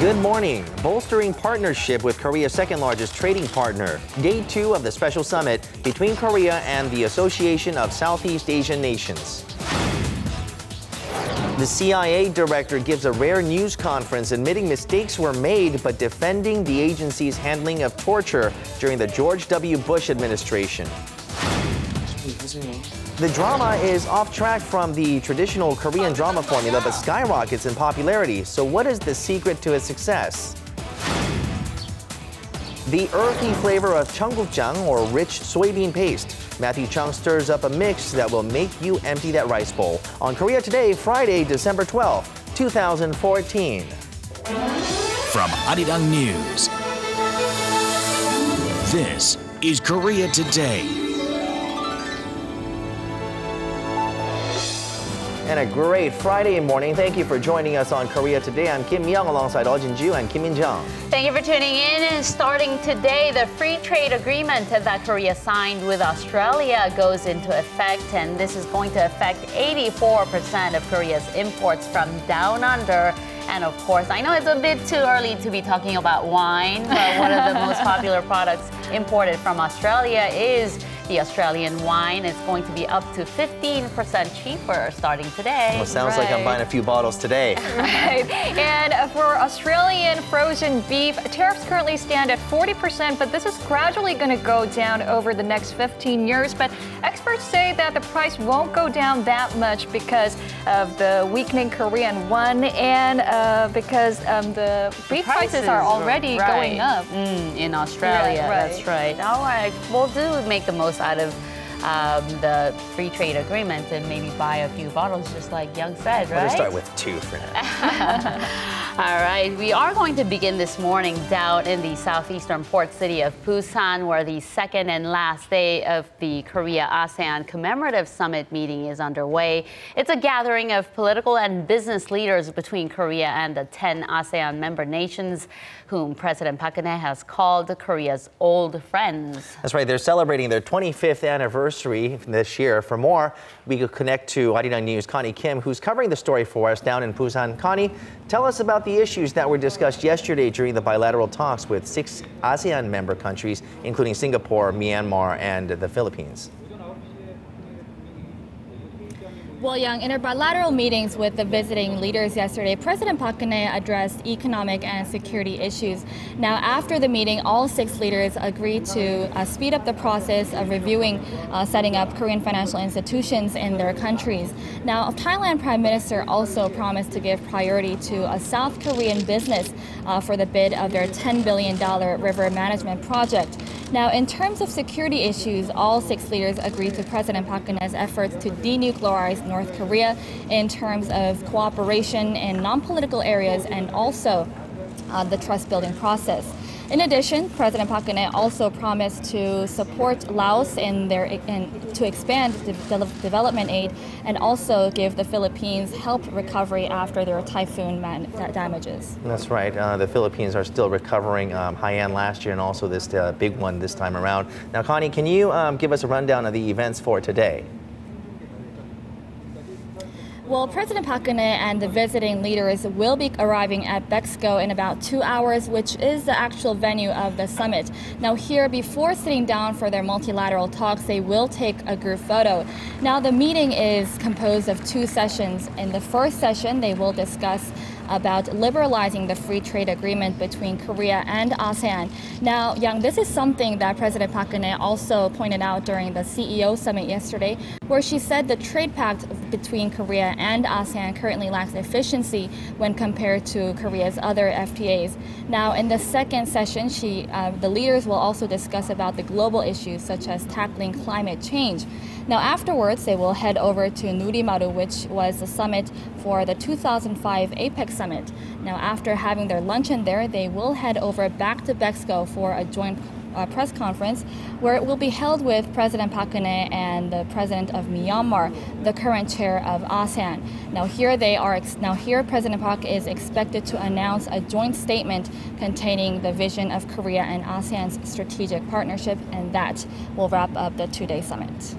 Good morning. Bolstering partnership with Korea's second largest trading partner. Day 2 of the special summit between Korea and the Association of Southeast Asian Nations. The CIA director gives a rare news conference admitting mistakes were made but defending the agency's handling of torture during the George W. Bush administration. The drama is off track from the traditional Korean drama formula but skyrockets in popularity. So what is the secret to its success? The earthy flavor of Cheonggukjang, or rich soybean paste. Matthew Chung stirs up a mix that will make you empty that rice bowl. On Korea Today, Friday, December 12, 2014. From Arirang News, this is Korea Today. And a great Friday morning. Thank you for joining us on Korea Today. I'm Kim Myung alongside Ju and Kim In-jung. Thank you for tuning in. And starting today, the free trade agreement that Korea signed with Australia goes into effect, and this is going to affect 84% of Korea's imports from down under. And of course, I know it's a bit too early to be talking about wine, but one of the most popular products imported from Australia is the Australian wine. It's going to be up to 15% cheaper starting today. Well, sounds like I'm buying a few bottles today. Right. And for Australian frozen beef, tariffs currently stand at 40%, but this is gradually going to go down over the next 15 years. But experts say that the price won't go down that much because of the weakening Korean won and because the beef prices are already going up. In Australia, Yeah, right. That's right. All right, we'll do make the most out of the free trade agreement and maybe buy a few bottles, just like Young said, right? We'll just start with 2 for now. All right, we are going to begin this morning down in the southeastern port city of Busan, where the second and last day of the Korea-ASEAN Commemorative Summit meeting is underway. It's a gathering of political and business leaders between Korea and the 10 ASEAN member nations, whom President Park and ASEAN has called Korea's old friends. That's right. They're celebrating their 25th anniversary this year. For more, we could connect to Arirang News' Connie Kim, who's covering the story for us down in Busan. Connie, tell us about the issues that were discussed yesterday during the bilateral talks with 6 ASEAN member countries, including Singapore, Myanmar, and the Philippines. Well, Young, in our bilateral meetings with the visiting leaders yesterday, President Park and ASEAN addressed economic and security issues. Now, after the meeting, all 6 leaders agreed to speed up the process of reviewing setting up Korean financial institutions in their countries. Now, Thailand Prime Minister also promised to give priority to a South Korean business for the bid of their $10 billion river management project. Now, in terms of security issues, all 6 leaders agreed to President Park and ASEAN's efforts to denuclearize North Korea in terms of cooperation in non-political areas and also the trust-building process. In addition, President Park and ASEAN also promised to support Laos to expand development aid and also give the Philippines help recovery after their typhoon damages. That's right. The Philippines are still recovering Haiyan last year and also this big one this time around. Now, Connie, can you give us a rundown of the events for today? Well, President Park and ASEAN and the visiting leaders will be arriving at Bexco in about 2 hours, which is the actual venue of the summit. Now here, before sitting down for their multilateral talks, they will take a group photo. Now the meeting is composed of 2 sessions. In the first session, they will discuss about liberalizing the free trade agreement between Korea and ASEAN. Now, Young, this is something that President Park and ASEAN also pointed out during the CEO summit yesterday, where she said the trade pact between Korea and ASEAN currently lacks efficiency when compared to Korea's other FTAs. Now, in the second session, the leaders will also discuss about the global issues such as tackling climate change. Now, afterwards, they will head over to Nurimaru, which was the summit for the 2005 APEC summit. Now, after having their luncheon there, they will head over back to Bexco for a joint press conference where it will be held with President Park and ASEAN and the President of Myanmar, the current chair of ASEAN. Now here President Park is expected to announce a joint statement containing the vision of Korea and ASEAN's strategic partnership, and that will wrap up the 2-day summit.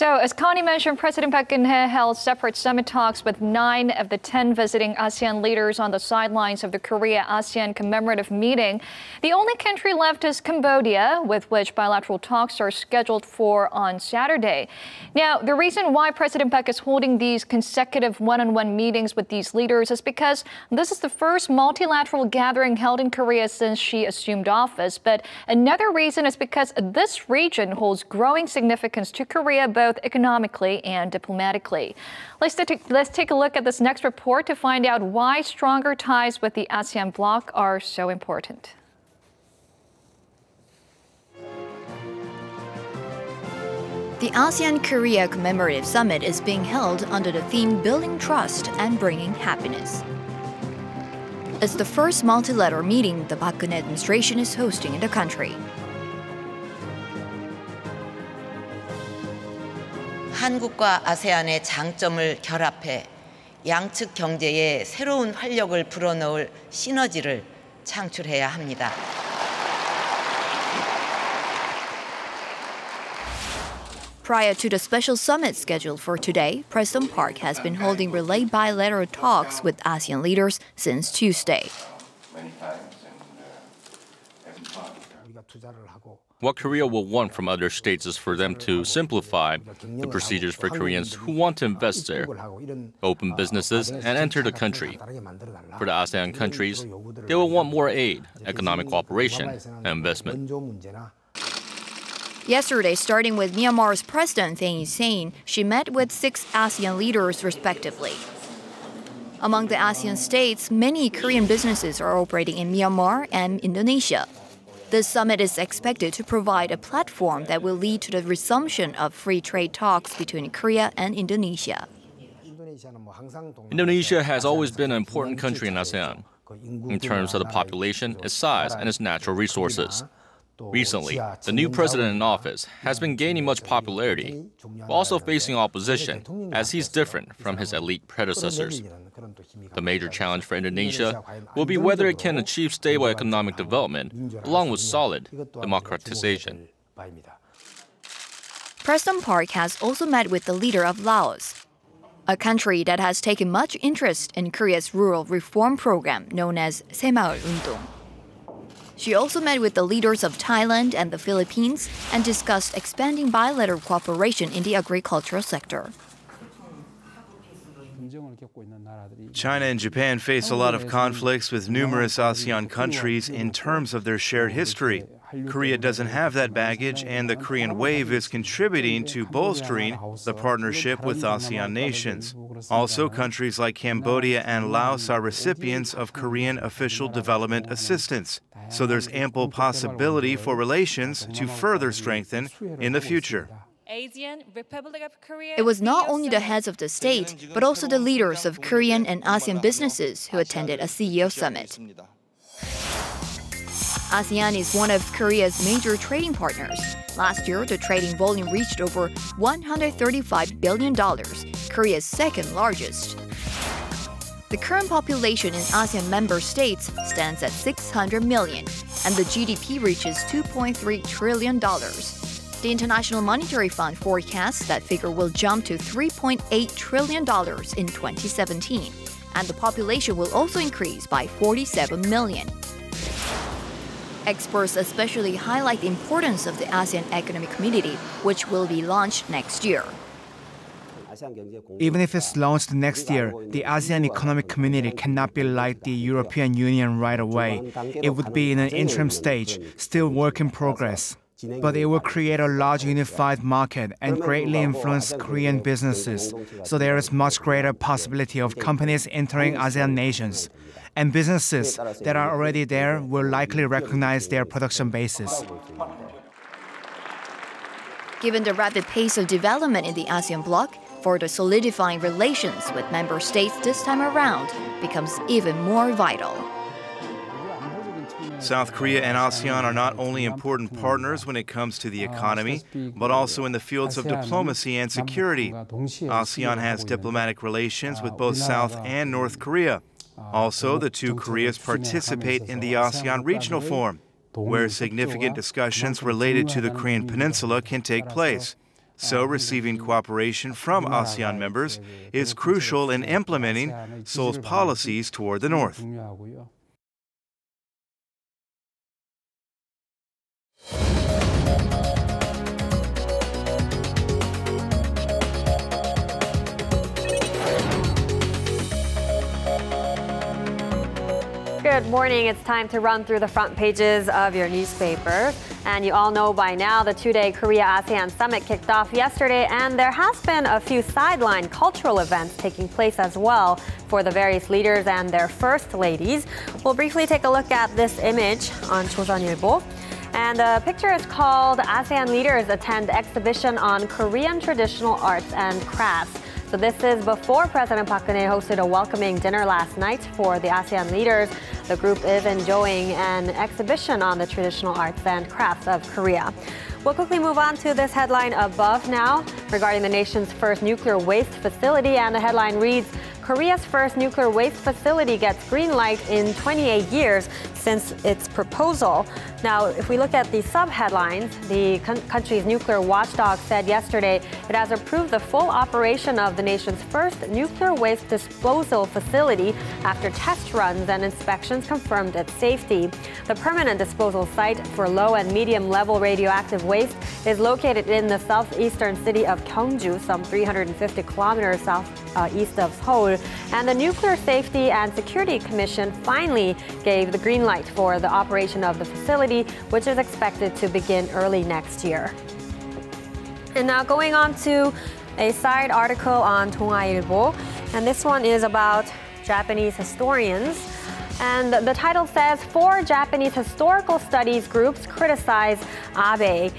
So, as Connie mentioned, President Park and ASEAN held separate summit talks with 9 of the 10 visiting ASEAN leaders on the sidelines of the Korea-ASEAN commemorative meeting. The only country left is Cambodia, with which bilateral talks are scheduled for on Saturday. Now, the reason why President Park is holding these consecutive one-on-one meetings with these leaders is because this is the first multilateral gathering held in Korea since she assumed office. But another reason is because this region holds growing significance to Korea, both economically and diplomatically. Let's take a look at this next report to find out why stronger ties with the ASEAN bloc are so important. The ASEAN-Korea Commemorative Summit is being held under the theme Building Trust and Bringing Happiness. It's the first multilateral meeting the Park Geun-hye administration is hosting in the country. 한국과 아세안의 장점을 결합해 양측 경제에 새로운 활력을 불어넣을 시너지를 창출해야 합니다. Prior to the special summit scheduled for today, President Park has been holding relay bilateral talks with ASEAN leaders since Tuesday. What Korea will want from other states is for them to simplify the procedures for Koreans who want to invest there, open businesses, and enter the country. For the ASEAN countries, they will want more aid, economic cooperation, and investment. Yesterday, starting with Myanmar's President Misaeng, she met with 6 ASEAN leaders respectively. Among the ASEAN states, many Korean businesses are operating in Myanmar and Indonesia. This summit is expected to provide a platform that will lead to the resumption of free trade talks between Korea and Indonesia. Indonesia has always been an important country in ASEAN in terms of the population, its size, and its natural resources. Recently, the new president in office has been gaining much popularity, while also facing opposition, as he's different from his elite predecessors. The major challenge for Indonesia will be whether it can achieve stable economic development along with solid democratization. President Park has also met with the leader of Laos, a country that has taken much interest in Korea's rural reform program known as 새마을 운동. She also met with the leaders of Thailand and the Philippines and discussed expanding bilateral cooperation in the agricultural sector. China and Japan face a lot of conflicts with numerous ASEAN countries in terms of their shared history. Korea doesn't have that baggage, and the Korean wave is contributing to bolstering the partnership with ASEAN nations. Also, countries like Cambodia and Laos are recipients of Korean official development assistance. So there's ample possibility for relations to further strengthen in the future. It was not only the heads of the state, but also the leaders of Korean and ASEAN businesses who attended a CEO summit. ASEAN is one of Korea's major trading partners. Last year, the trading volume reached over $135 billion, Korea's second largest. The current population in ASEAN member states stands at 600 million, and the GDP reaches $2.3 trillion. The International Monetary Fund forecasts that figure will jump to $3.8 trillion in 2017, and the population will also increase by 47 million. Experts especially highlight the importance of the ASEAN Economic Community, which will be launched next year. Even if it's launched next year, the ASEAN Economic Community cannot be like the European Union right away. It would be in an interim stage, still work in progress. But it will create a large unified market and greatly influence Korean businesses, so there is much greater possibility of companies entering ASEAN nations. And businesses that are already there will likely recognize their production bases. Given the rapid pace of development in the ASEAN bloc, further solidifying relations with member states this time around becomes even more vital. South Korea and ASEAN are not only important partners when it comes to the economy, but also in the fields of diplomacy and security. ASEAN has diplomatic relations with both South and North Korea. Also, the two Koreas participate in the ASEAN Regional Forum, where significant discussions related to the Korean Peninsula can take place. So receiving cooperation from ASEAN members is crucial in implementing Seoul's policies toward the North. Good morning. It's time to run through the front pages of your newspaper. And you all know by now the two-day Korea-ASEAN Summit kicked off yesterday, and there has been a few sideline cultural events taking place as well for the various leaders and their first ladies. We'll briefly take a look at this image on Joseonilbo. And the picture is called ASEAN Leaders Attend Exhibition on Korean Traditional Arts and Crafts. So this is before President Park and ASEAN hosted a welcoming dinner last night for the ASEAN leaders. The group is enjoying an exhibition on the traditional arts and crafts of Korea. We'll quickly move on to this headline above now regarding the nation's first nuclear waste facility. And the headline reads, Korea's first nuclear waste facility gets green light in 28 years since its proposal. Now, if we look at the sub-headlines, the country's nuclear watchdog said yesterday it has approved the full operation of the nation's first nuclear waste disposal facility after test runs and inspections confirmed its safety. The permanent disposal site for low and medium level radioactive waste is located in the southeastern city of Cheongju, some 350 kilometers southeast of Seoul. And the Nuclear Safety and Security Commission finally gave the green light for the operation of the facility, which is expected to begin early next year. And now going on to a side article on 동아일보, and this one is about Japanese historians. And the title says, 4 Japanese historical studies groups criticize Abe.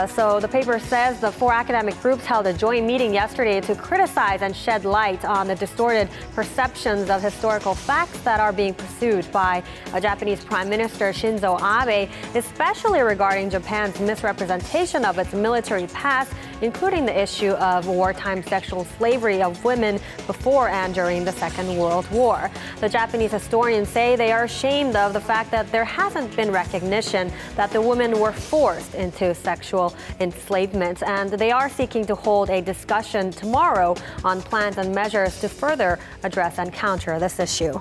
So the paper says the 4 academic groups held a joint meeting yesterday to criticize and shed light on the distorted perceptions of historical facts that are being pursued by Japanese Prime Minister Shinzo Abe, especially regarding Japan's misrepresentation of its military past, including the issue of wartime sexual slavery of women before and during the Second World War. The Japanese historians say they are ashamed of the fact that there hasn't been recognition that the women were forced into sexual enslavement, and they are seeking to hold a discussion tomorrow on plans and measures to further address and counter this issue.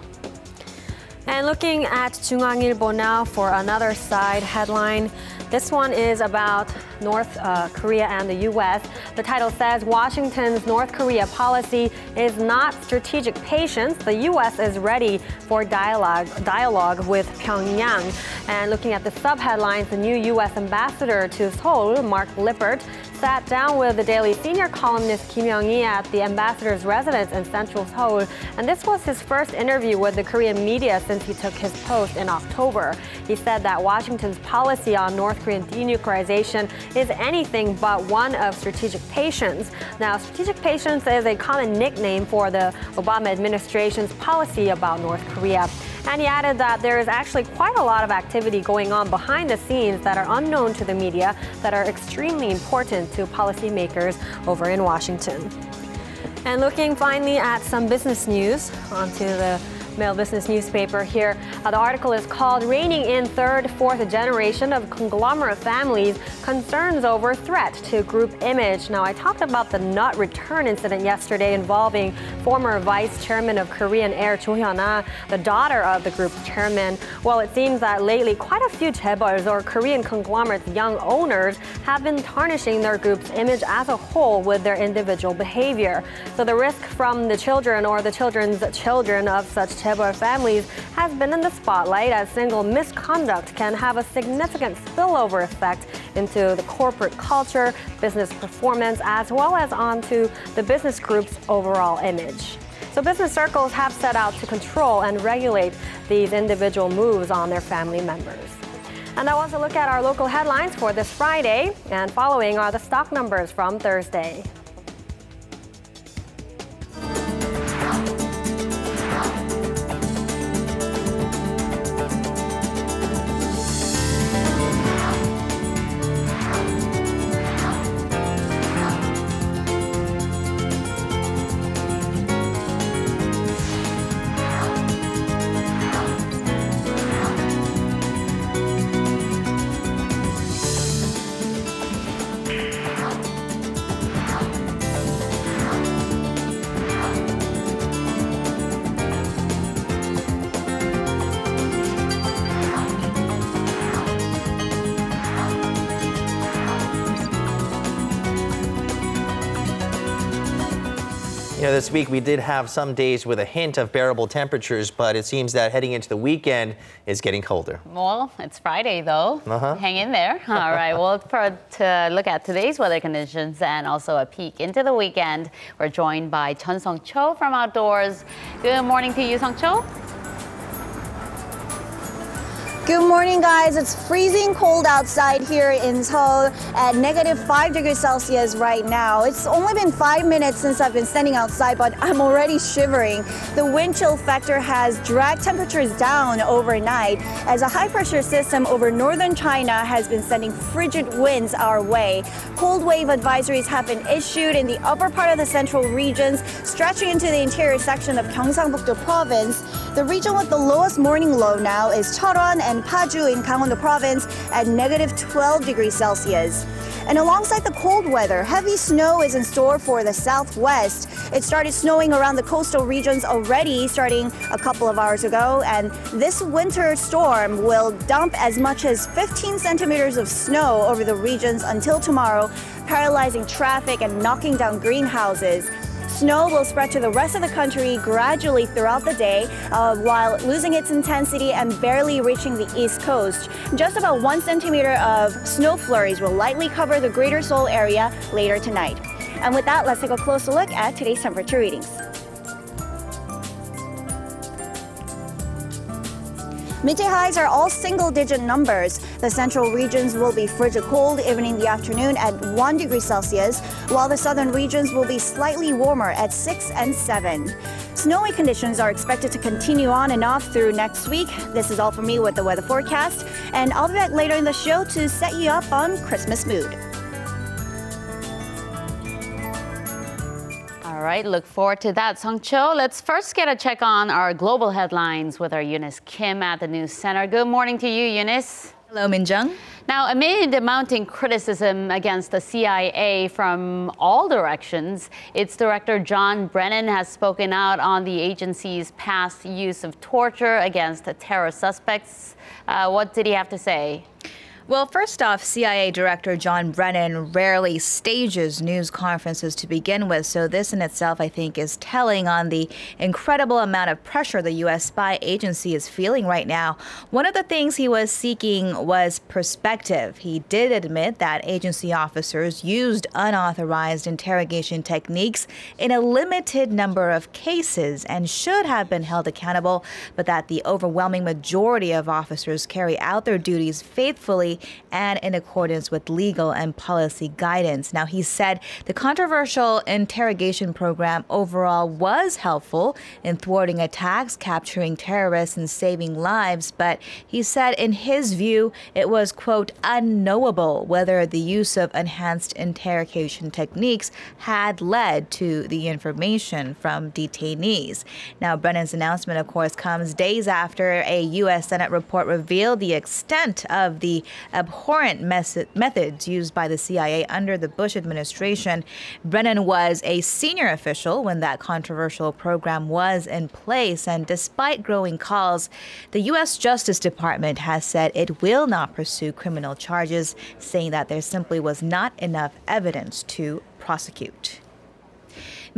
And looking at 중앙일보 now for another side headline. This one is about North Korea and the U.S. The title says, Washington's North Korea policy is not strategic patience. The U.S. is ready for dialogue with Pyongyang. And looking at the sub-headlines, the new U.S. ambassador to Seoul, Mark Lippert, sat down with the Daily senior columnist Kim Young-hee at the ambassador's residence in central Seoul. And this was his first interview with the Korean media since he took his post in October. He said that Washington's policy on North Korean denuclearization is anything but one of strategic patience. Now, strategic patience is a common nickname for the Obama administration's policy about North Korea. And he added that there is actually quite a lot of activity going on behind the scenes that are unknown to the media that are extremely important to policymakers over in Washington. And looking finally at some business news, onto the Mail Business newspaper here. The article is called Reining in Third, Fourth Generation of Conglomerate Families, Concerns Over Threat to Group Image. Now, I talked about the nut return incident yesterday involving former vice chairman of Korean Air Cho Hyun-ah, the daughter of the group's chairman. Well, it seems that lately quite a few chaebols or Korean conglomerates' young owners have been tarnishing their group's image as a whole with their individual behavior. So the risk from the children or the children's children of such chaebol families has been in the spotlight, as single misconduct can have a significant spillover effect into the corporate culture, business performance, as well as onto the business group's overall image. So business circles have set out to control and regulate these individual moves on their family members. And that was a look at our local headlines for this Friday, and following are the stock numbers from Thursday. This week we did have some days with a hint of bearable temperatures, but it seems that heading into the weekend is getting colder. Well, it's Friday though. Hang in there. All right, well, to look at today's weather conditions and also a peek into the weekend, we're joined by Chun Sung-cho from Outdoors. Good morning to you, Sung-cho. Good morning, guys. It's freezing cold outside here in Seoul at -5°C right now. It's only been 5 minutes since I've been standing outside, but I'm already shivering. The wind chill factor has dragged temperatures down overnight as a high-pressure system over northern China has been sending frigid winds our way. Cold wave advisories have been issued in the upper part of the central regions, stretching into the interior section of Gyeongsangbuk-do province. The region with the lowest morning low now is Cheonggukjang and Paju in Gangwon-do province at -12°C. And alongside the cold weather, heavy snow is in store for the southwest. It started snowing around the coastal regions already starting a couple of hours ago, and this winter storm will dump as much as 15 centimeters of snow over the regions until tomorrow, paralyzing traffic and knocking down greenhouses. Snow will spread to the rest of the country gradually throughout the day, while losing its intensity and barely reaching the east coast. Just about 1 centimeter of snow flurries will lightly cover the greater Seoul area later tonight. And with that, let's take a closer look at today's temperature readings. Midday highs are all single-digit numbers. The central regions will be frigid cold even in the afternoon at 1°C, while the southern regions will be slightly warmer at 6 and 7. Snowy conditions are expected to continue on and off through next week. This is all for me with the weather forecast, and I'll be back later in the show to set you up on Christmas mood. All right, look forward to that, Sung-cho. Let's first get a check on our global headlines with our Eunice Kim at the News Center. Good morning to you, Eunice. Hello, Min-jung. Now, amid the mounting criticism against the CIA from all directions, its director John Brennan has spoken out on the agency's past use of torture against terror suspects. What did he have to say? Well, first off, CIA Director John Brennan rarely stages news conferences to begin with, so this in itself, I think, is telling on the incredible amount of pressure the U.S. spy agency is feeling right now. One of the things he was seeking was perspective. He did admit that agency officers used unauthorized interrogation techniques in a limited number of cases and should have been held accountable, but that the overwhelming majority of officers carry out their duties faithfully and in accordance with legal and policy guidance. Now, he said the controversial interrogation program overall was helpful in thwarting attacks, capturing terrorists, and saving lives. But he said in his view, it was, quote, unknowable whether the use of enhanced interrogation techniques had led to the information from detainees. Now, Brennan's announcement, of course, comes days after a U.S. Senate report revealed the extent of the abhorrent methods used by the CIA under the Bush administration. Brennan was a senior official when that controversial program was in place, and despite growing calls, the U.S. Justice Department has said it will not pursue criminal charges, saying that there simply was not enough evidence to prosecute.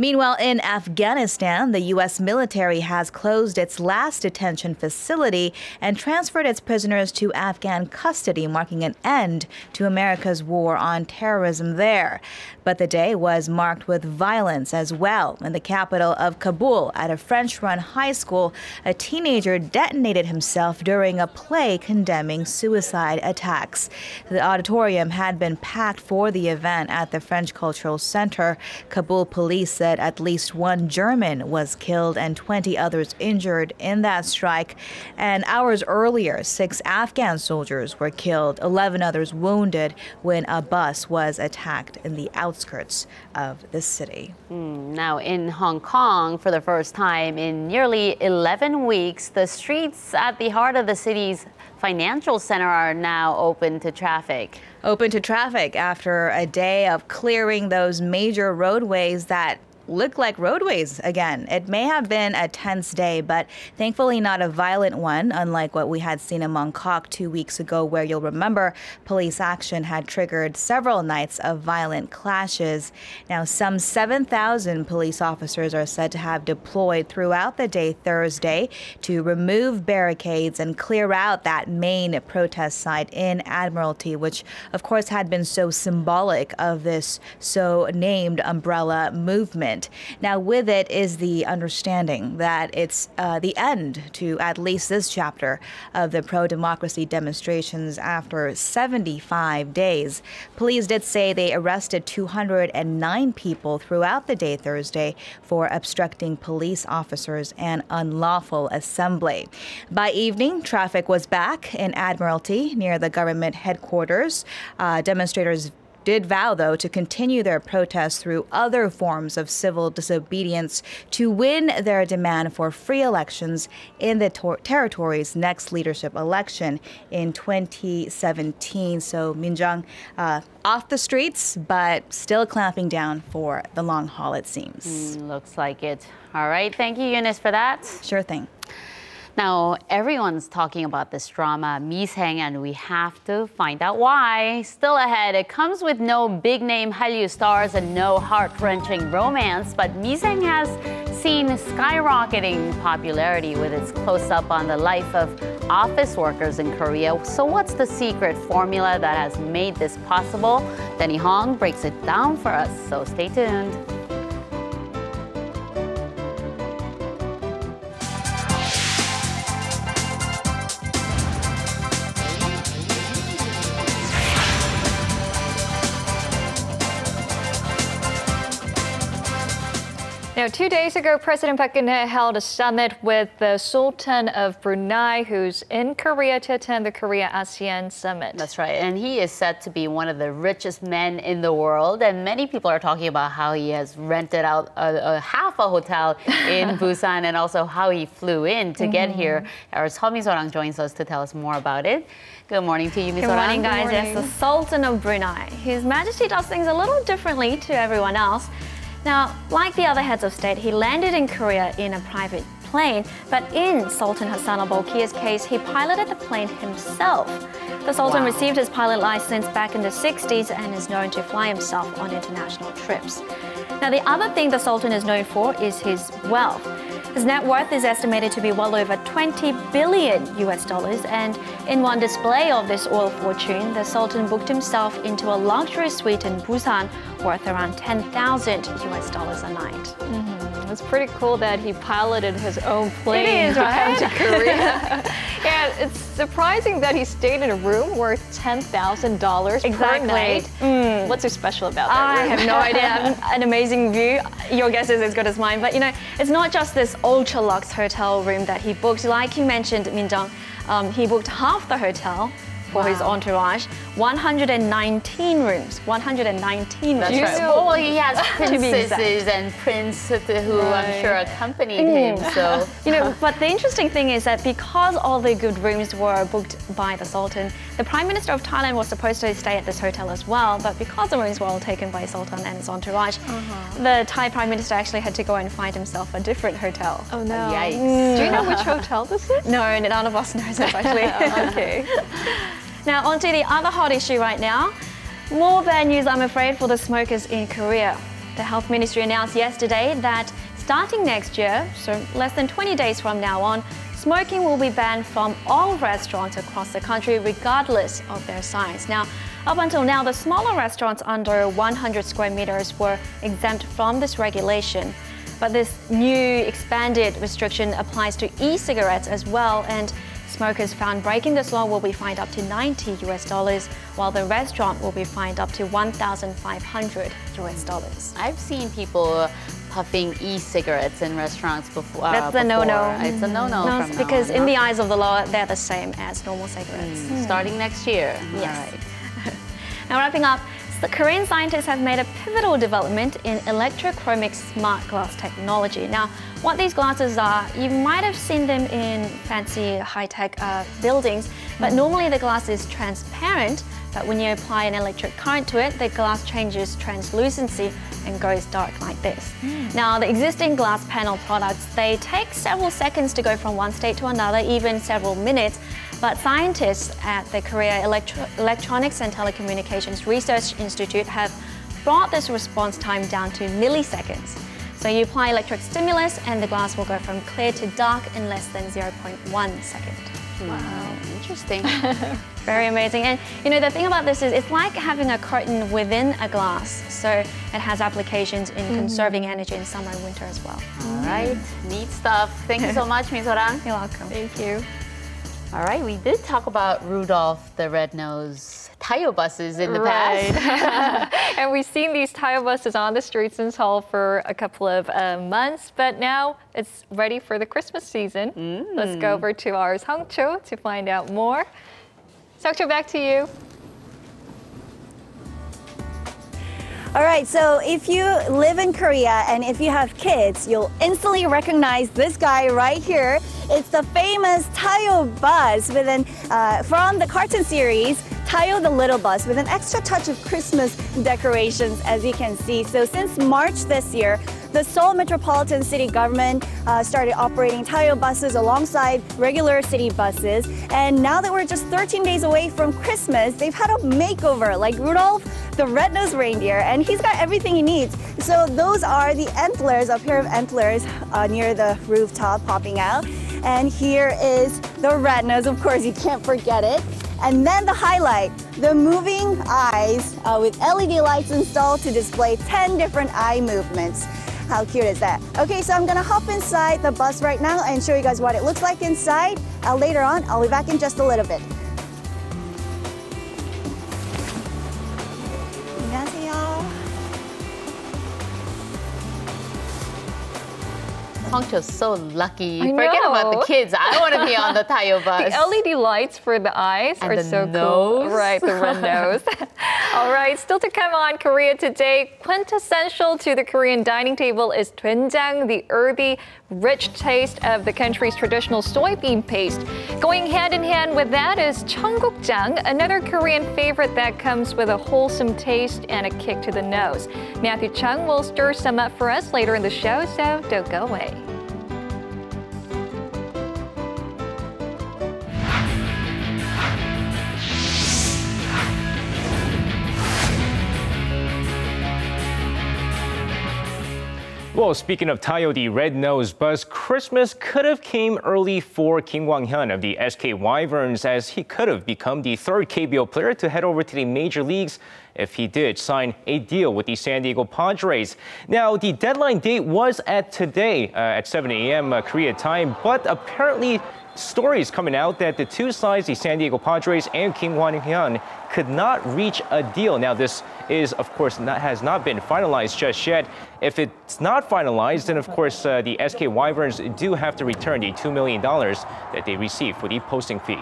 Meanwhile, in Afghanistan, the U.S. military has closed its last detention facility and transferred its prisoners to Afghan custody, marking an end to America's war on terrorism there. But the day was marked with violence as well. In the capital of Kabul, at a French-run high school, a teenager detonated himself during a play condemning suicide attacks. The auditorium had been packed for the event at the French Cultural Center. Kabul police said at least one German was killed and 20 others injured in that strike. And hours earlier, 6 Afghan soldiers were killed, 11 others wounded when a bus was attacked in the outskirts of the city. Now, in Hong Kong, for the first time in nearly 11 weeks, the streets at the heart of the city's financial center are now open to traffic. Open to traffic after a day of clearing those major roadways that look like roadways again. It may have been a tense day, but thankfully not a violent one, unlike what we had seen in Mongkok 2 weeks ago, where you'll remember police action had triggered several nights of violent clashes. Now, some 7,000 police officers are said to have deployed throughout the day Thursday to remove barricades and clear out that main protest site in Admiralty, which of course had been so symbolic of this so-named umbrella movement. Now, with it is the understanding that it's the end to at least this chapter of the pro-democracy demonstrations after 75 days. Police did say they arrested 209 people throughout the day Thursday for obstructing police officers and unlawful assembly. By evening, traffic was back in Admiralty near the government headquarters. Demonstrators did vow, though, to continue their protests through other forms of civil disobedience to win their demand for free elections in the territory's next leadership election in 2017. So Minjang off the streets, but still clamping down for the long haul, it seems. Looks like it. All right. Thank you, Eunice, for that. Sure thing. Now, everyone's talking about this drama, Misaeng, and we have to find out why. Still ahead, it comes with no big-name Hallyu stars and no heart-wrenching romance, but Misaeng has seen skyrocketing popularity with its close-up on the life of office workers in Korea. So what's the secret formula that has made this possible? Denny Hong breaks it down for us, so stay tuned. Now, 2 days ago, President Park and ASEAN held a summit with the Sultan of Brunei, who's in Korea to attend the Korea-ASEAN Summit. That's right. And he is said to be one of the richest men in the world. And many people are talking about how he has rented out half a hotel in Busan and also how he flew in to get here. Our Misaeng joins us to tell us more about it. Good morning to you, Misaeng. Good morning, guys. Yes, the Sultan of Brunei. His Majesty does things a little differently to everyone else. Now, like the other heads of state, he landed in Korea in a private plane, but in Sultan Hassan al-Bolkiah's case, he piloted the plane himself. The Sultan received his pilot license back in the 60s and is known to fly himself on international trips. Now, the other thing the Sultan is known for is his wealth. His net worth is estimated to be well over $20 billion US, and in one display of this oil fortune, the Sultan booked himself into a luxury suite in Busan worth around $10,000 US a night. It's pretty cool that he piloted his own plane. It is, right? To Korea. Yeah, it's surprising that he stayed in a room worth $10,000 per night. What's so special about that room? I have no idea. An amazing view. Your guess is as good as mine. But, you know, it's not just this ultra-luxe hotel room that he booked. Like you mentioned, Minjang, he booked half the hotel for his entourage, 119 rooms, 119 That's rooms. right. Well, he has princesses and princes who I'm sure accompanied him. So you know, but the interesting thing is that because all the good rooms were booked by the Sultan, the Prime Minister of Thailand was supposed to stay at this hotel as well, but because the rooms were all taken by Sultan and his entourage, the Thai Prime Minister actually had to go and find himself a different hotel. Oh no. Yikes. Do you know which hotel this is? No, none of us knows actually. Okay. Now, on to the other hot issue right now. More bad news, I'm afraid, for the smokers in Korea. The Health Ministry announced yesterday that starting next year, so less than 20 days from now on, smoking will be banned from all restaurants across the country, regardless of their size. Now, up until now, the smaller restaurants under 100 square meters were exempt from this regulation. But this new expanded restriction applies to e-cigarettes as well, and smokers found breaking this law will be fined up to $90 US, while the restaurant will be fined up to $1,500 US. I've seen people puffing e-cigarettes in restaurants before. That's a no-no. It's a no-no. Because in the eyes of the law, they're the same as normal cigarettes. Starting next year. Yes. All right. Now, wrapping up, the Korean scientists have made a pivotal development in electrochromic smart glass technology. Now, what these glasses are, you might have seen them in fancy high-tech buildings, but normally the glass is transparent, But when you apply an electric current to it, the glass changes translucency and goes dark like this. Now, the existing glass panel products, they take several seconds to go from one state to another, even several minutes. But scientists at the Korea Electronics and Telecommunications Research Institute have brought this response time down to milliseconds. So you apply electric stimulus and the glass will go from clear to dark in less than 0.1 second. Wow, interesting. Very amazing. And you know, the thing about this is it's like having a curtain within a glass. So it has applications in conserving energy in summer and winter as well. All right, neat stuff. Thank you so much, Misaeng. You're welcome. Thank you. All right, we did talk about Rudolph the Red-Nosed Tayo buses in the past. And we've seen these Tayo buses on the streets in Seoul for a couple of months, but now it's ready for the Christmas season. Let's go over to our Songcho to find out more. Songcho, back to you. All right, so if you live in Korea and if you have kids, you'll instantly recognize this guy right here. It's the famous Tayo bus with from the cartoon series, Tayo the Little Bus, with an extra touch of Christmas decorations, as you can see. So since March this year, the Seoul Metropolitan City Government started operating Tayo buses alongside regular city buses. And now that we're just 13 days away from Christmas, they've had a makeover like Rudolph the Red-Nosed Reindeer, and he's got everything he needs. So those are the antlers, a pair of antlers near the rooftop popping out. And here is the red nose, of course, you can't forget it. And then the highlight, the moving eyes with LED lights installed to display 10 different eye movements. How cute is that? Okay, so I'm gonna hop inside the bus right now and show you guys what it looks like inside. Later on, I'll be back in just a little bit. Songcho's so lucky. Forget about the kids. I want to be on the Tayo bus. The LED lights for the eyes and are so cool. Right, the red nose. All right, still to come on Korea Today. Quintessential to the Korean dining table is doenjang, the earthy, rich taste of the country's traditional soybean paste. Going hand in hand with that is Cheonggukjang, another Korean favorite that comes with a wholesome taste and a kick to the nose. Matthew Chung will stir some up for us later in the show, so don't go away. Well, speaking of Tayo, the red-nosed bus, Christmas could have came early for Kim Kwang-hyun of the SK Wyverns, as he could have become the third KBO player to head over to the major leagues if he did sign a deal with the San Diego Padres. Now, the deadline date was at today at 7 a.m. Korea time, but apparently stories coming out that the two sides, the San Diego Padres and Kim Kwang-hyun, could not reach a deal. Now, this is, of course, has not been finalized just yet. If it's not finalized, then, of course, the SK Wyverns do have to return the $2 million that they received for the posting fee.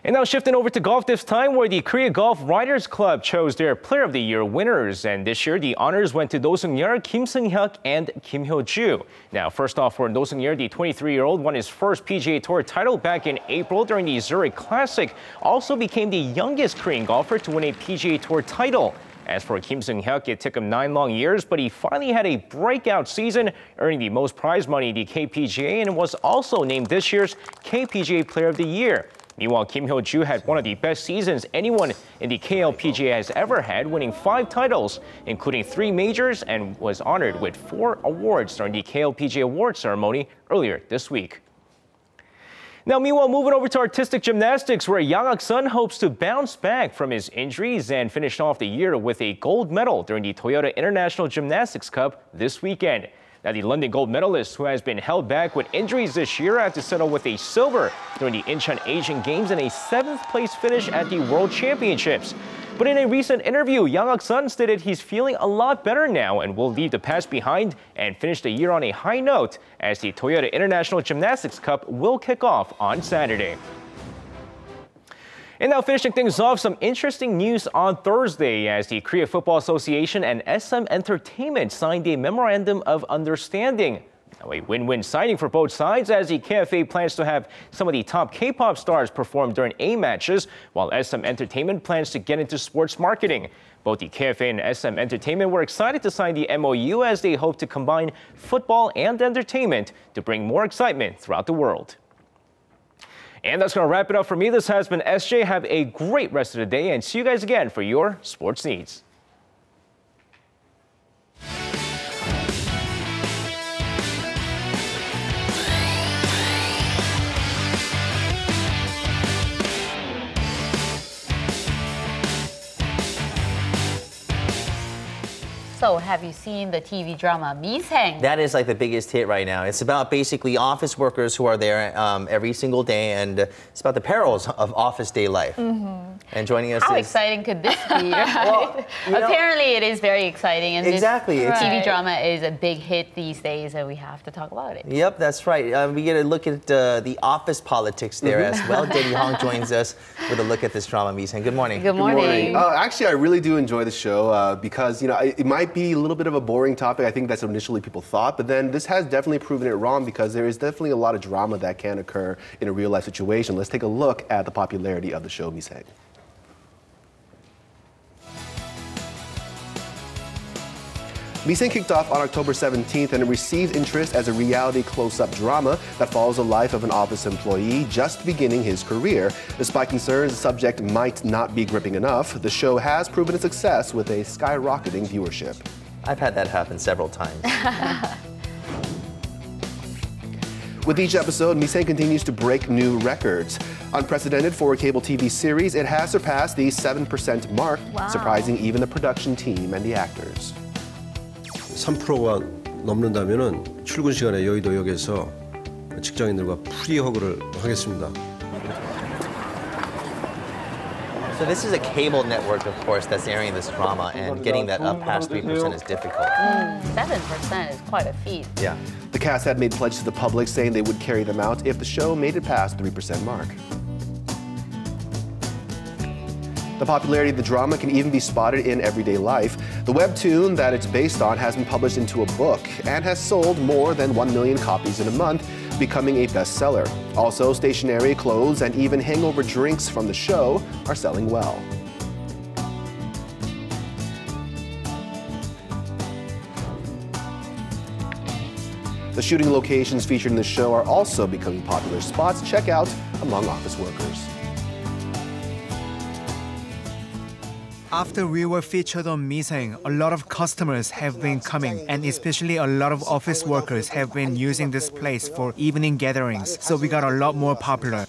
And now shifting over to golf this time, where the Korea Golf Riders Club chose their Player of the Year winners. And this year, the honors went to Do Sung-yeol, Kim Seung-hyuk, and Kim Hyo-ju. Now, first off, for Do Sung-yeol, the 23-year-old won his first PGA Tour title back in April during the Zurich Classic. Also became the youngest Korean golfer to win a PGA Tour title. As for Kim Seung-hyuk, it took him 9 long years, but he finally had a breakout season, earning the most prize money in the KPGA, and was also named this year's KPGA Player of the Year. Meanwhile, Kim Hyo-ju had one of the best seasons anyone in the KLPGA has ever had, winning 5 titles, including 3 majors, and was honored with 4 awards during the KLPGA Awards ceremony earlier this week. Now, meanwhile, moving over to artistic gymnastics, where Yang Ak-sun hopes to bounce back from his injuries and finished off the year with a gold medal during the Toyota International Gymnastics Cup this weekend. Now, the London gold medalist, who has been held back with injuries this year, had to settle with a silver during the Incheon Asian Games and a 7th place finish at the World Championships. But in a recent interview, Yang Ak-sun stated he's feeling a lot better now and will leave the past behind and finish the year on a high note, as the Toyota International Gymnastics Cup will kick off on Saturday. And now finishing things off, some interesting news on Thursday, as the Korea Football Association and SM Entertainment signed a memorandum of understanding. Now, a win-win signing for both sides as the KFA plans to have some of the top K-pop stars perform during A matches, while SM Entertainment plans to get into sports marketing. Both the KFA and SM Entertainment were excited to sign the MOU as they hope to combine football and entertainment to bring more excitement throughout the world. And that's going to wrap it up for me. This has been SJ. Have a great rest of the day and see you guys again for your sports needs. So have you seen the TV drama Misaeng? That is like the biggest hit right now. It's about basically office workers who are there every single day, and it's about the perils of office day life. And joining us How is... exciting could this be, right? Well, apparently it is very exciting. And exactly. This TV drama is a big hit these days, and we have to talk about it. Yep, that's right. We get a look at the office politics there as well. Denny Hong joins us with a look at this drama, Misaeng. Good morning. Good morning. Actually, I really do enjoy the show because, you know, it might be a little bit of a boring topic. I think that's what initially people thought, but then this has definitely proven it wrong because there is definitely a lot of drama that can occur in a real life situation. Let's take a look at the popularity of the show Misaeng. Misaeng kicked off on October 17th and it received interest as a reality close-up drama that follows the life of an office employee just beginning his career. Despite concerns the subject might not be gripping enough, the show has proven a success with a skyrocketing viewership. I've had that happen several times. With each episode, Misaeng continues to break new records. Unprecedented for a cable TV series, it has surpassed the 7% mark, surprising even the production team and the actors. 3%가 넘는다면은 출근 시간에 여의도역에서 직장인들과 프리허그를 하겠습니다. So this is a cable network, of course, that's airing this drama, and getting that up past 3% is difficult. 7% is quite a feat. Yeah. The cast had made pledges to the public saying they would carry them out if the show made it past the 3% mark. The popularity of the drama can even be spotted in everyday life. The webtoon that it's based on has been published into a book and has sold more than 1 million copies in a month, becoming a bestseller. Also, stationery, clothes, and even hangover drinks from the show are selling well. The shooting locations featured in the show are also becoming popular spots to check out among office workers. After we were featured on Misaeng, a lot of customers have been coming, and especially a lot of office workers have been using this place for evening gatherings, so we got a lot more popular.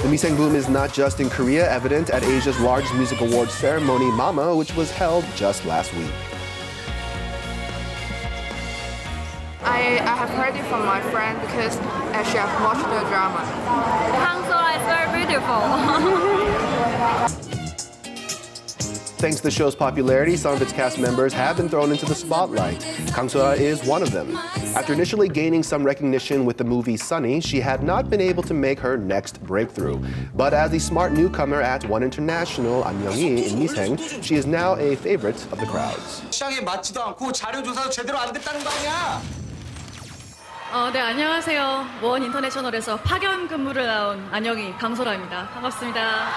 The Misaeng boom is not just in Korea, evident at Asia's largest music awards ceremony, MAMA, which was held just last week. I have heard it from my friend because she has watched the drama. Hangzhou is very beautiful. Thanks to the show's popularity, some of its cast members have been thrown into the spotlight. Kang So-ra is one of them. After initially gaining some recognition with the movie Sunny, she had not been able to make her next breakthrough. But as the smart newcomer at One International, An Young-hee in Misaeng, she is now a favorite of the crowds. 시장에 맞지도 않고 자료 조사도 제대로 안 됐다는 거 아니야? 네, 안녕하세요. 원 인터내셔널에서 파견 근무를 나온 안영희 강소라입니다. 반갑습니다.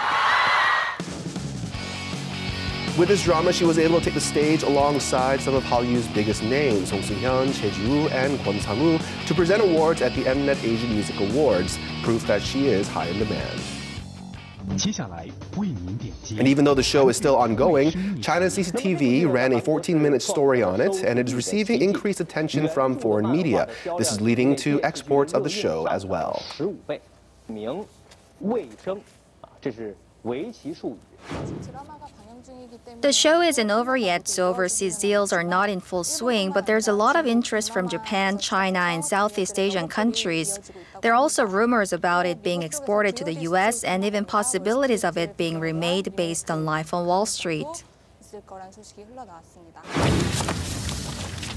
With this drama, she was able to take the stage alongside some of Hallyu's biggest names, Song Seung-hyun, Choi-woo, and Kwon Sang-woo, to present awards at the Mnet Asian Music Awards, proof that she is high in demand. And even though the show is still ongoing, China's CCTV ran a 14-minute story on it, and it is receiving increased attention from foreign media. This is leading to exports of the show as well. The show isn't over yet, so overseas deals are not in full swing, but there's a lot of interest from Japan, China, and Southeast Asian countries. There are also rumors about it being exported to the US and even possibilities of it being remade based on life on Wall Street.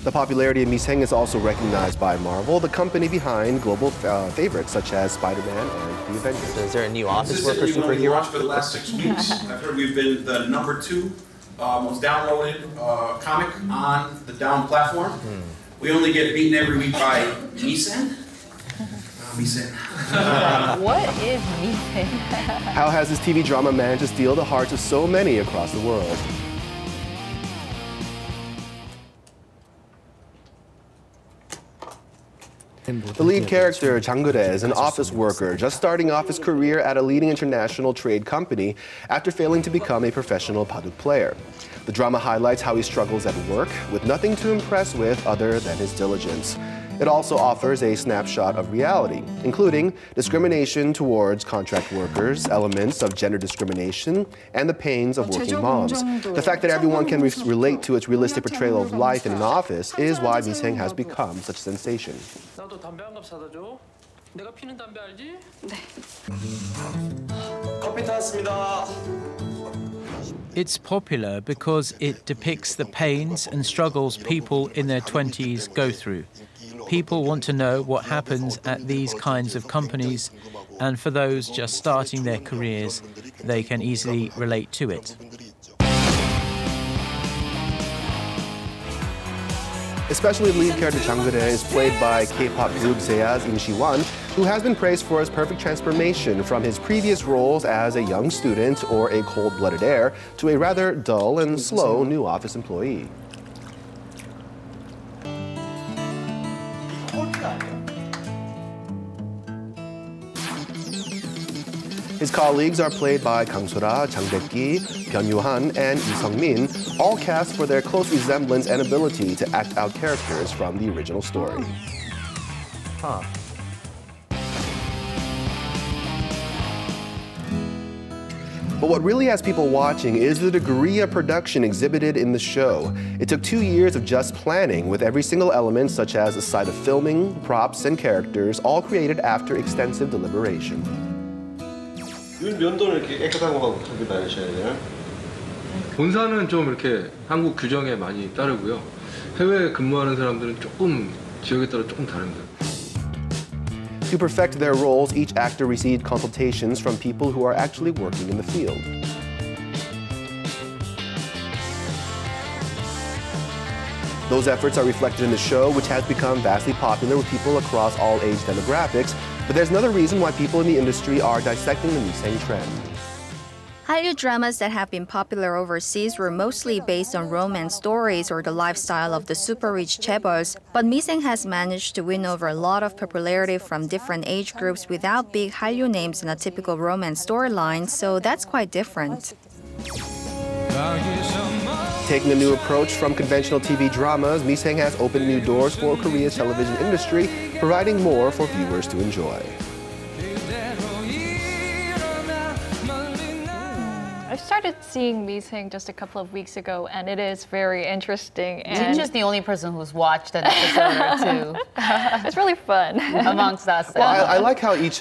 The popularity of Misaeng is also recognized by Marvel, the company behind global favorites such as Spider-Man and the Avengers. So is there a new office worker superhero? superhero? Watched for the last 6 weeks. I've heard we've been the #2 most downloaded comic on the Down platform. We only get beaten every week by Misaeng. Misaeng. What is Misaeng? How has this TV drama managed to steal the hearts of so many across the world? The lead character, Cheonggukjang, is an office worker just starting off his career at a leading international trade company after failing to become a professional baduk player. The drama highlights how he struggles at work with nothing to impress with other than his diligence. It also offers a snapshot of reality, including discrimination towards contract workers, elements of gender discrimination, and the pains of working moms. The fact that everyone can relate to its realistic portrayal of life in an office is why Misaeng has become such a sensation. 나도 담배 한 갑 사다 줘. 내가 피는 담배 알지? 네. 커피 타왔습니다. It's popular because it depicts the pains and struggles people in their 20s go through. People want to know what happens at these kinds of companies, and for those just starting their careers, they can easily relate to it. Especially lead character Cheonggukjang is played by K-pop group Sea's Im Si-won, who has been praised for his perfect transformation from his previous roles as a young student or a cold-blooded heir to a rather dull and slow new office employee. His colleagues are played by Kang So-ra, Jang Baek-gi, Byun Yoo-han, and Lee Sung-min, all cast for their close resemblance and ability to act out characters from the original story. Huh. But what really has people watching is the degree of production exhibited in the show. It took 2 years of just planning, with every single element, such as the site of filming, props, and characters, all created after extensive deliberation. 면도는 이렇게 깨끗한 거 하고 저기 다니셔야 돼요. 본사는 좀 이렇게 한국 규정에 많이 따르고요. 해외에 근무하는 사람들은 조금 지역에 따라 조금 다릅니다. To perfect their roles, each actor received consultations from people who are actually working in the field. Those efforts are reflected in the show, which has become vastly popular with people across all age demographics. But there's another reason why people in the industry are dissecting the Misaeng trend. Hallyu dramas that have been popular overseas were mostly based on romance stories or the lifestyle of the super-rich chaebols, but Misaeng has managed to win over a lot of popularity from different age groups without big Hallyu names in a typical romance storyline, so that's quite different. Taking a new approach from conventional TV dramas, Misaeng has opened new doors for Korea's television industry, providing more for viewers to enjoy. I started seeing Misaeng just a couple of weeks ago, and it is very interesting. And you're just the only person who's watched an episode or two. It's really fun. Amongst us. Well, I like how each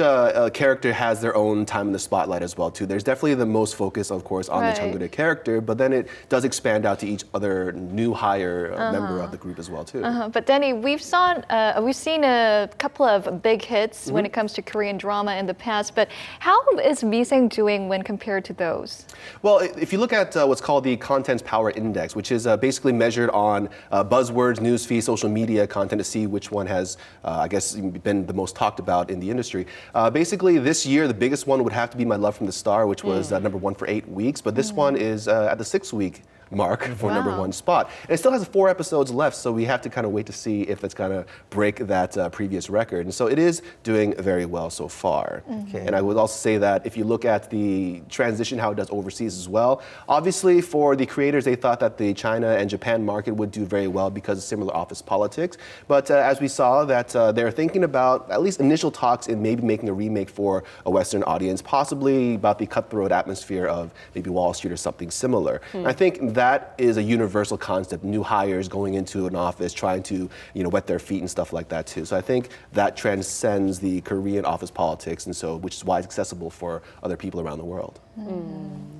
character has their own time in the spotlight as well, too. There's definitely the most focus, of course, on the Cheonggukjang character, but then it does expand out to each other new hire member of the group as well, too. But Denny, we've seen a couple of big hits when it comes to Korean drama in the past, but how is Misaeng doing when compared to those? Well, if you look at what's called the Contents Power Index, which is basically measured on buzzwords, newsfeed, social media content to see which one has, I guess, been the most talked about in the industry. Basically, this year, the biggest one would have to be My Love from the Star, which was #1 for 8 weeks. But this one is at the 6-week mark for #1 spot. And it still has 4 episodes left, so we have to kind of wait to see if it's going to break that previous record. And so it is doing very well so far. And I would also say that if you look at the transition, how it does overseas as well, obviously for the creators, they thought that the China and Japan market would do very well because of similar office politics. But as we saw, that they're thinking about at least initial talks in maybe making a remake for a Western audience, possibly about the cutthroat atmosphere of maybe Wall Street or something similar. I think that is a universal concept, new hires going into an office, trying to wet their feet and stuff like that too. So I think that transcends the Korean office politics, and so which is why it's accessible for other people around the world.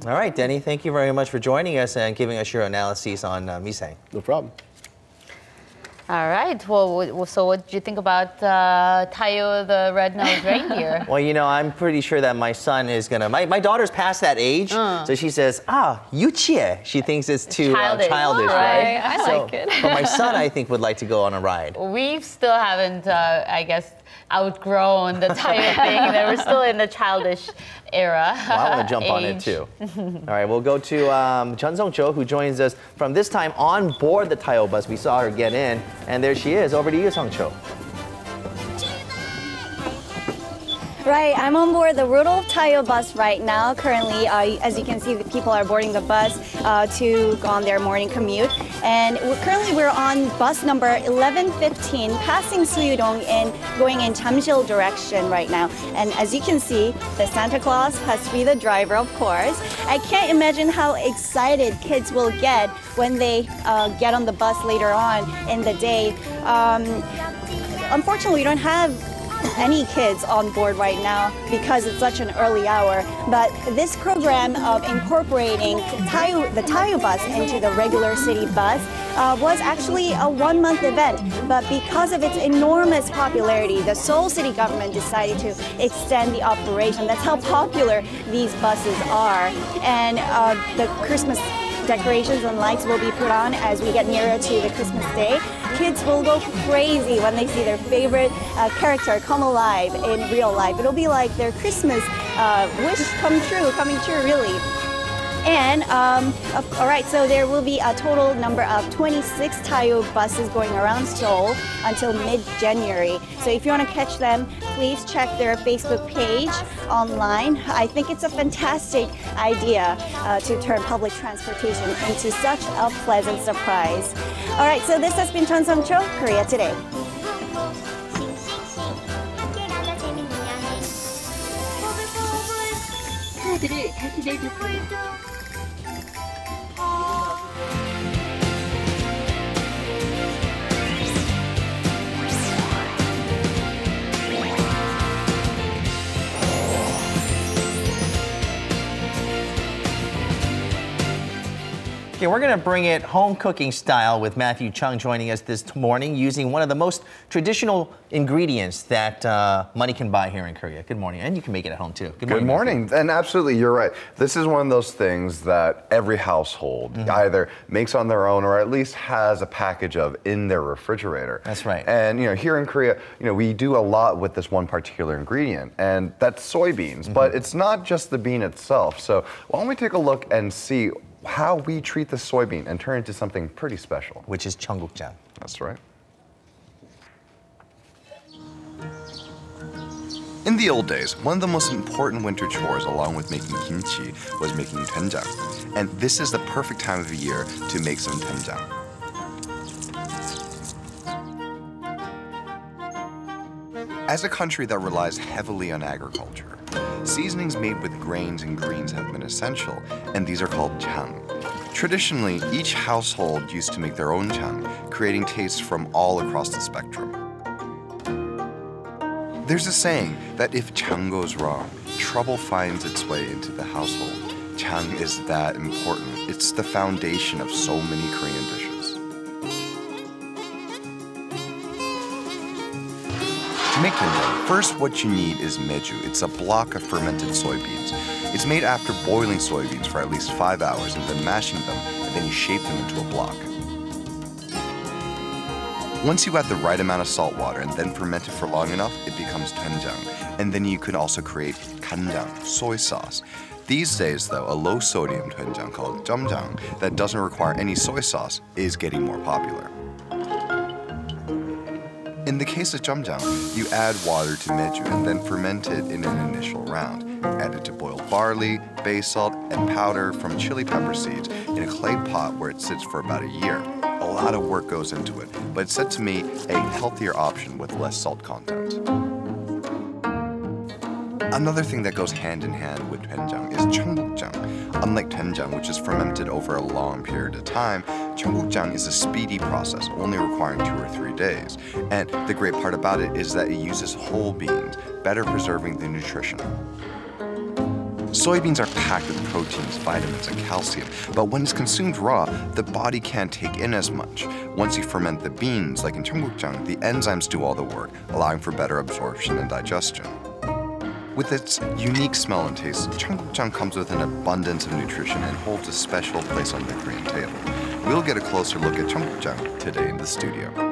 All right, Denny, thank you very much for joining us and giving us your analyses on Misaeng. No problem. All right. Well, so what did you think about Tayo, the red-nosed reindeer? Well, you know, I'm pretty sure that my son is gonna. My daughter's past that age, so she says, 유치해. She thinks it's too childish, right? I like it. But my son, I think, would like to go on a ride. We still haven't, I guess, outgrown the Tayo thing. We're still in the childish era. Well, I want to jump on it too. All right, we'll go to Chun Sung-cho, who joins us from this time on board the Tayo bus. We saw her get in, and there she is. Over to you, Sung-cho. Right, I'm on board the Rudolph Tayo bus right now. Currently, as you can see, the people are boarding the bus to go on their morning commute. And currently we're on bus number 1115, passing Suyudong and going in Jamsil direction right now. And as you can see, the Santa Claus has to be the driver, of course. I can't imagine how excited kids will get when they get on the bus later on in the day. Unfortunately, we don't have any kids on board right now because it's such an early hour. But this program of incorporating the Tayo bus into the regular city bus was actually a one-month event. But because of its enormous popularity, the Seoul city government decided to extend the operation. That's how popular these buses are. And the Christmas decorations and lights will be put on as we get nearer to the Christmas day. Kids will go crazy when they see their favorite character come alive in real life. It'll be like their Christmas wish coming true, really. And all right, so there will be a total number of 26 Tayo buses going around Seoul until mid-January. So if you want to catch them, please check their Facebook page online. I think it's a fantastic idea to turn public transportation into such a pleasant surprise. All right, so this has been Chun Sung-cho, Korea Today. Okay, we're going to bring it home cooking style with Matthew Chung joining us this morning using one of the most traditional ingredients that money can buy here in Korea. Good morning. And you can make it at home too. Good morning. And absolutely, you're right. This is one of those things that every household either makes on their own or at least has a package of in their refrigerator. That's right. And here in Korea, we do a lot with this one particular ingredient, and that's soybeans. But it's not just the bean itself. So why don't we take a look and see how we treat the soybean and turn it into something pretty special. Which is Cheonggukjang. That's right. In the old days, one of the most important winter chores along with making kimchi was making doenjang. And this is the perfect time of the year to make some doenjang. As a country that relies heavily on agriculture, seasonings made with grains and greens have been essential, and these are called jang. Traditionally, each household used to make their own jang, creating tastes from all across the spectrum. There's a saying that if jang goes wrong, trouble finds its way into the household. Jang is that important. It's the foundation of so many Korean dishes. To make doenjang, first what you need is meju. It's a block of fermented soybeans. It's made after boiling soybeans for at least 5 hours and then mashing them, and then you shape them into a block. Once you add the right amount of salt water and then ferment it for long enough, it becomes doenjang. And then you can also create 간장, soy sauce. These days, though, a low-sodium doenjang called jeomjang that doesn't require any soy sauce is getting more popular. In the case of jeomjang, you add water to meju and then ferment it in an initial round. Add it to boiled barley, bay salt, and powder from chili pepper seeds in a clay pot where it sits for about a year. A lot of work goes into it, but it's said to me a healthier option with less salt content. Another thing that goes hand in hand with doenjang is Cheonggukjang. Unlike doenjang, which is fermented over a long period of time, Cheonggukjang is a speedy process, only requiring 2 or 3 days. And the great part about it is that it uses whole beans, better preserving the nutrition. Soybeans are packed with proteins, vitamins, and calcium, but when it's consumed raw, the body can't take in as much. Once you ferment the beans, like in Cheonggukjang, the enzymes do all the work, allowing for better absorption and digestion. With its unique smell and taste, Cheonggukjang comes with an abundance of nutrition and holds a special place on the Korean table. We'll get a closer look at Cheonggukjang today in the studio.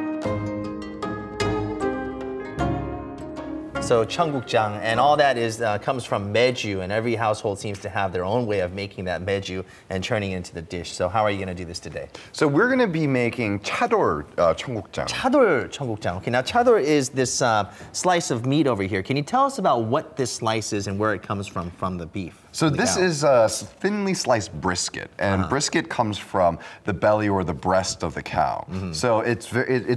So Cheonggukjang, and all that is comes from meju, and every household seems to have their own way of making that meju and turning it into the dish. So how are you going to do this today? So we're going to be making chador Cheonggukjang. Chador Cheonggukjang. Okay, now chador is this slice of meat over here. Can you tell us about what this slice is and where it comes from the beef? So this is a thinly sliced brisket, and brisket comes from the belly or the breast of the cow. So it's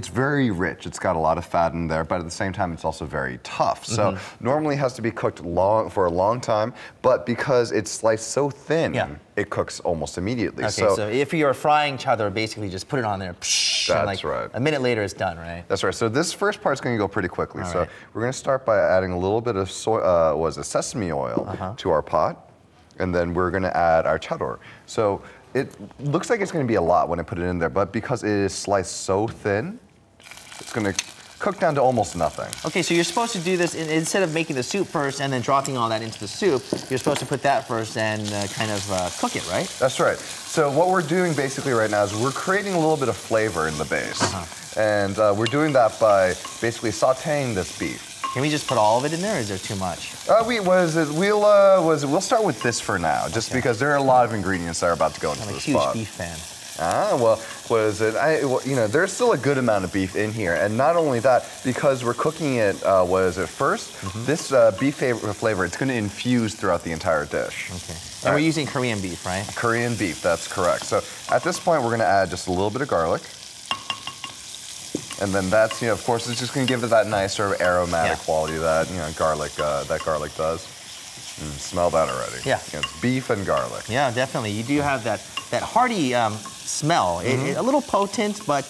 very rich. It's got a lot of fat in there, but at the same time, it's also very tough. So normally it has to be cooked for a long time, but because it's sliced so thin, it cooks almost immediately. Okay, so if you're frying chador, basically just put it on there. That's right. A minute later, it's done, right? That's right. So this first part's going to go pretty quickly. So we're going to start by adding a little bit of sesame oil to our pot. And then we're going to add our chador. So it looks like it's going to be a lot when I put it in there, but because it is sliced so thin, it's going to cook down to almost nothing. Okay, so you're supposed to do this, instead of making the soup first and then dropping all that into the soup, you're supposed to put that first and kind of cook it, right? That's right. So what we're doing basically right now is we're creating a little bit of flavor in the base. And we're doing that by basically sauteing this beef. Can we just put all of it in there, or is there too much? We'll start with this for now, just because there are a lot of ingredients that are about to go into this pot. I'm a huge beef fan. There's still a good amount of beef in here, and not only that, because we're cooking it, first, this beef flavor, it's going to infuse throughout the entire dish. Okay. And we're using Korean beef, right? Korean beef, that's correct. So at this point, we're going to add just a little bit of garlic. And then that's, of course, it's just going to give it that nice sort of aromatic quality that, garlic does. Smell that already. Yeah. It's beef and garlic. Yeah, definitely. You do have that hearty smell. A little potent, but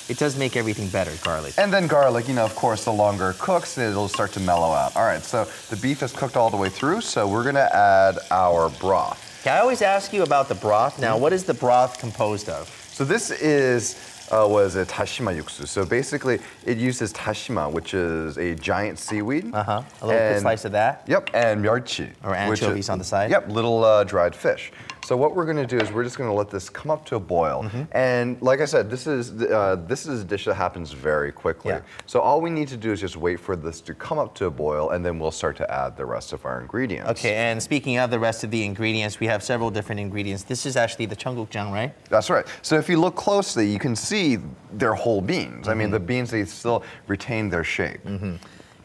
it does make everything better, garlic. And then garlic, of course, the longer it cooks, it'll start to mellow out. All right, so the beef is cooked all the way through, so we're going to add our broth. Okay, I always ask you about the broth. Now, what is the broth composed of? So this is dashima yuksu. So basically, it uses dashima, which is a giant seaweed. A little slice of that. Yep, and myeolchi. Or anchovies on the side. Yep, little dried fish. So what we're going to do is we're just going to let this come up to a boil. And like I said, this is a dish that happens very quickly. So all we need to do is just wait for this to come up to a boil, and then we'll start to add the rest of our ingredients. Okay, and speaking of the rest of the ingredients, we have several different ingredients. This is actually the Cheonggukjang, right? That's right. So if you look closely, you can see they're whole beans. I mean, the beans, they still retain their shape.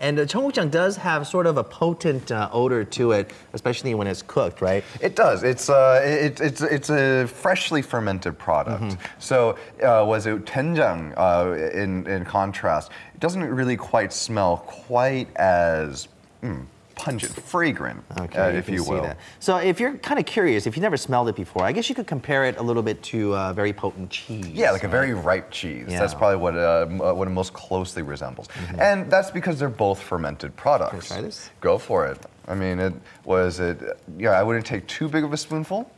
And Cheonggukjang does have sort of a potent odor to it, especially when it's cooked, right? It does. It's a freshly fermented product. So doenjang, in contrast, it doesn't really quite smell quite as pungent, fragrant, if you will. That. So if you're kind of curious, if you've never smelled it before, I guess you could compare it a little bit to very potent cheese. Yeah, like a very ripe cheese. Yeah. That's probably what it most closely resembles. And that's because they're both fermented products. Can I try this? Go for it. I mean, I wouldn't take too big of a spoonful.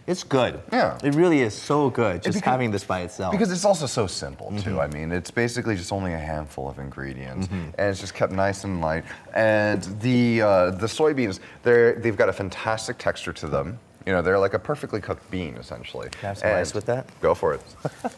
It's good. Yeah. It really is so good, just having this by itself. Because it's also so simple, too. I mean, it's basically just only a handful of ingredients. And it's just kept nice and light. And the soybeans, they've got a fantastic texture to them. They're like a perfectly cooked bean, essentially. Can I have some rice with that? Go for it.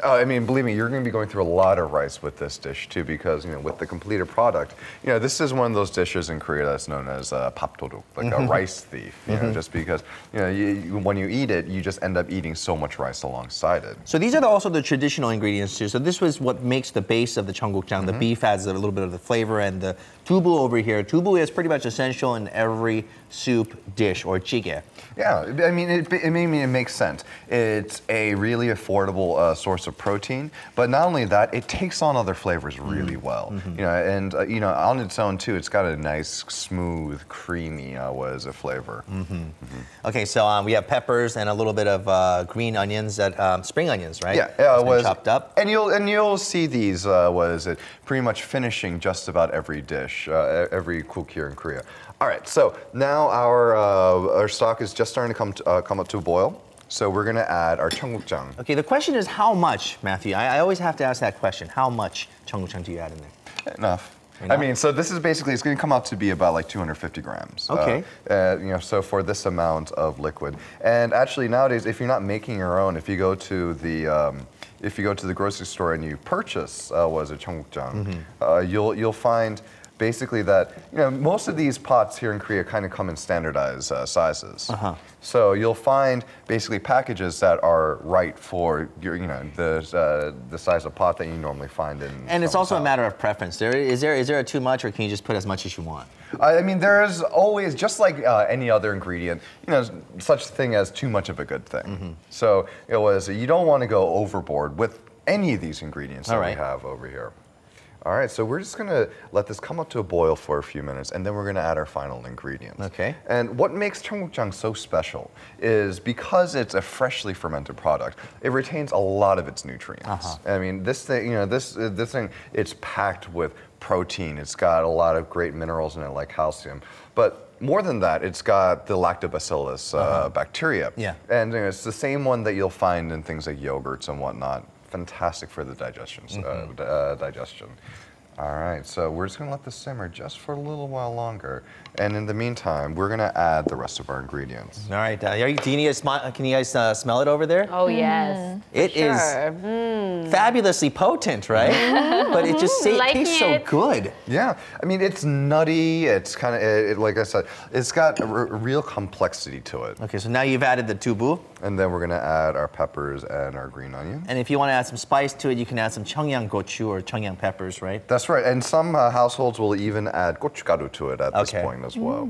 I mean, believe me, you're going to be going through a lot of rice with this dish, too, because, with the completed product, this is one of those dishes in Korea that's known as papdoruk, like a rice thief, just because, when you eat it, you just end up eating so much rice alongside it. So these are also the traditional ingredients, too. So this was what makes the base of the Cheonggukjang. The beef adds a little bit of the flavor, and the tubu over here. Tubu is pretty much essential in every soup dish or jjigae. Yeah, I mean, it makes sense. It's a really affordable source of protein, but not only that, it takes on other flavors really well. And on its own too, it's got a nice, smooth, creamy flavor. Okay, so we have peppers and a little bit of green onions, spring onions, right? Yeah, chopped up. And you'll see these pretty much finishing just about every dish. dish, every cook here in Korea. All right, so now our stock is just starting to come up to a boil. So we're gonna add our Cheonggukjang. Okay, the question is how much, Matthew? I always have to ask that question. How much Cheonggukjang do you add in there? Enough. I mean, so this is basically, it's going to come out to be about like 250 grams. Okay. So for this amount of liquid. And actually nowadays, if you're not making your own, if you go to the grocery store and you purchase Cheonggukjang, you'll find basically that most of these pots here in Korea kind of come in standardized sizes. So you'll find basically packages that are right for your, the size of pot that you normally find in. And it's also a matter of preference. Is there a too much, or can you just put as much as you want? I mean, there is always, just like any other ingredient, such a thing as too much of a good thing. So you don't want to go overboard with any of these ingredients that we have over here. All right, so we're just gonna let this come up to a boil for a few minutes, and then we're gonna add our final ingredients. Okay. And what makes Cheonggukjang so special is because it's a freshly fermented product, it retains a lot of its nutrients. I mean, this thing, this thing, it's packed with protein. It's got a lot of great minerals in it, like calcium. But more than that, it's got the lactobacillus bacteria. Yeah. And it's the same one that you'll find in things like yogurts and whatnot. Fantastic for the digestion. All right, so we're just gonna let this simmer just for a little while longer. And in the meantime, we're gonna add the rest of our ingredients. All right, can you guys smell it over there? Oh, yes. It is fabulously potent, right? But it just tastes so good. Yeah, I mean, it's nutty. It's kind of, like I said, it's got a real complexity to it. Okay, so now you've added the tubu. And then we're gonna add our peppers and our green onion. And if you want to add some spice to it, you can add some Cheonggukjang or Cheonggukjang peppers, right? That's right, and some households will even add gochugaru to it at this point as well.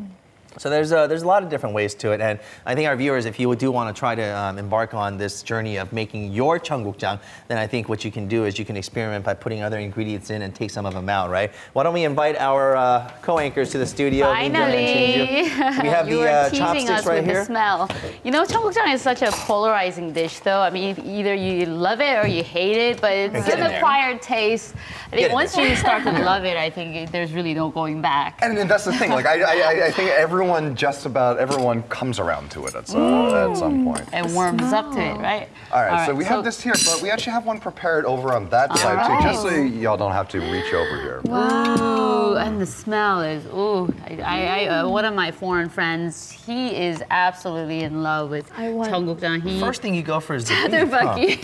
So there's a lot of different ways to it, and I think our viewers, if you do want to try to embark on this journey of making your Cheonggukjang, then I think what you can do is you can experiment by putting other ingredients in and take some of them out, right? Why don't we invite our co-anchors to the studio? Finally! We have the chopsticks right here. The smell. Cheonggukjang is such a polarizing dish, though. I mean, either you love it or you hate it, but it's an acquired taste. I think once you start to love it, I think there's really no going back. And that's the thing. Like I think just about everyone comes around to it at some point. And warms up to it, right? All right, so we have this here, but we actually have one prepared over on that side too, just so y'all don't have to reach over here. Wow, and the smell is, one of my foreign friends, he is absolutely in love with Cheonggukjang. First thing you go for is the beef,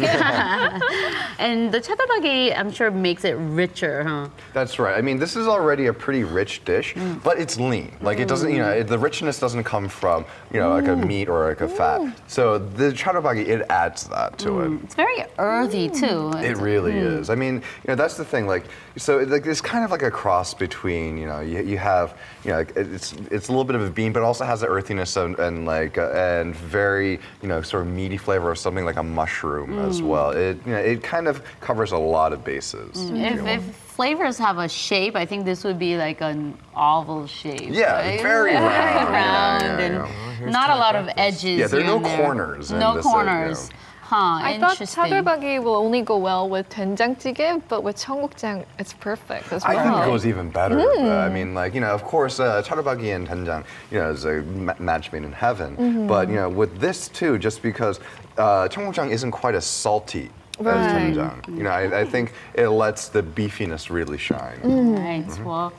And the chatabagi, I'm sure, makes it richer, huh? That's right. I mean, this is already a pretty rich dish, but it's lean. Like it doesn't, the richness doesn't come from, like a meat or like a fat. So the chatabagi, it adds that to it. It's very earthy too. It really is. I mean, that's the thing. Like, so it's kind of like a cross between, you have, it's a little bit of a bean, but it also has the earthiness and very, sort of meaty flavor of something like a mushroom as well. It kind of covers a lot of bases. If flavors have a shape, I think this would be like an oval shape. Yeah, right? very round. And not a lot of edges. Yeah, there are no corners. No corners. I thought chatabagi will only go well with doenjang jjigae, but with Cheonggukjang, it's perfect as well. I think it goes even better. I mean, of course, chatabagi and doenjang, is a match made in heaven. But, with this too, just because Cheonggukjang isn't quite as salty as doenjang. I think it lets the beefiness really shine. Right. Well,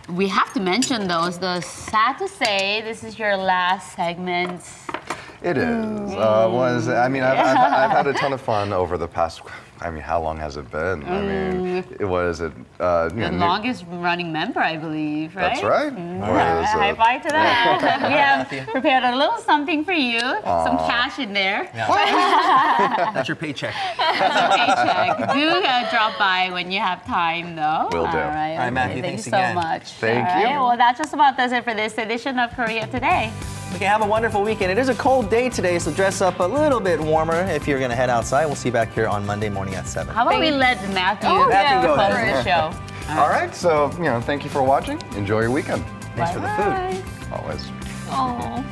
we have to mention those. Sad to say, this is your last segment. It is. I've had a ton of fun over the past. How long has it been? It was the longest running member, I believe, right? That's right. High five to that. We have prepared a little something for you. Some cash in there. Yeah. That's your paycheck. That's your paycheck. Do drop by when you have time, though. Will do. All right, Matthew, thanks so much. Thank you. Well, that just about does it for this edition of Korea Today. Okay, have a wonderful weekend. It is a cold day today, so dress up a little bit warmer if you're going to head outside. We'll see you back here on Monday morning at 7. How about we let Matthew go close the show? All right, so, thank you for watching. Enjoy your weekend. Thanks for the food. Always. Aww.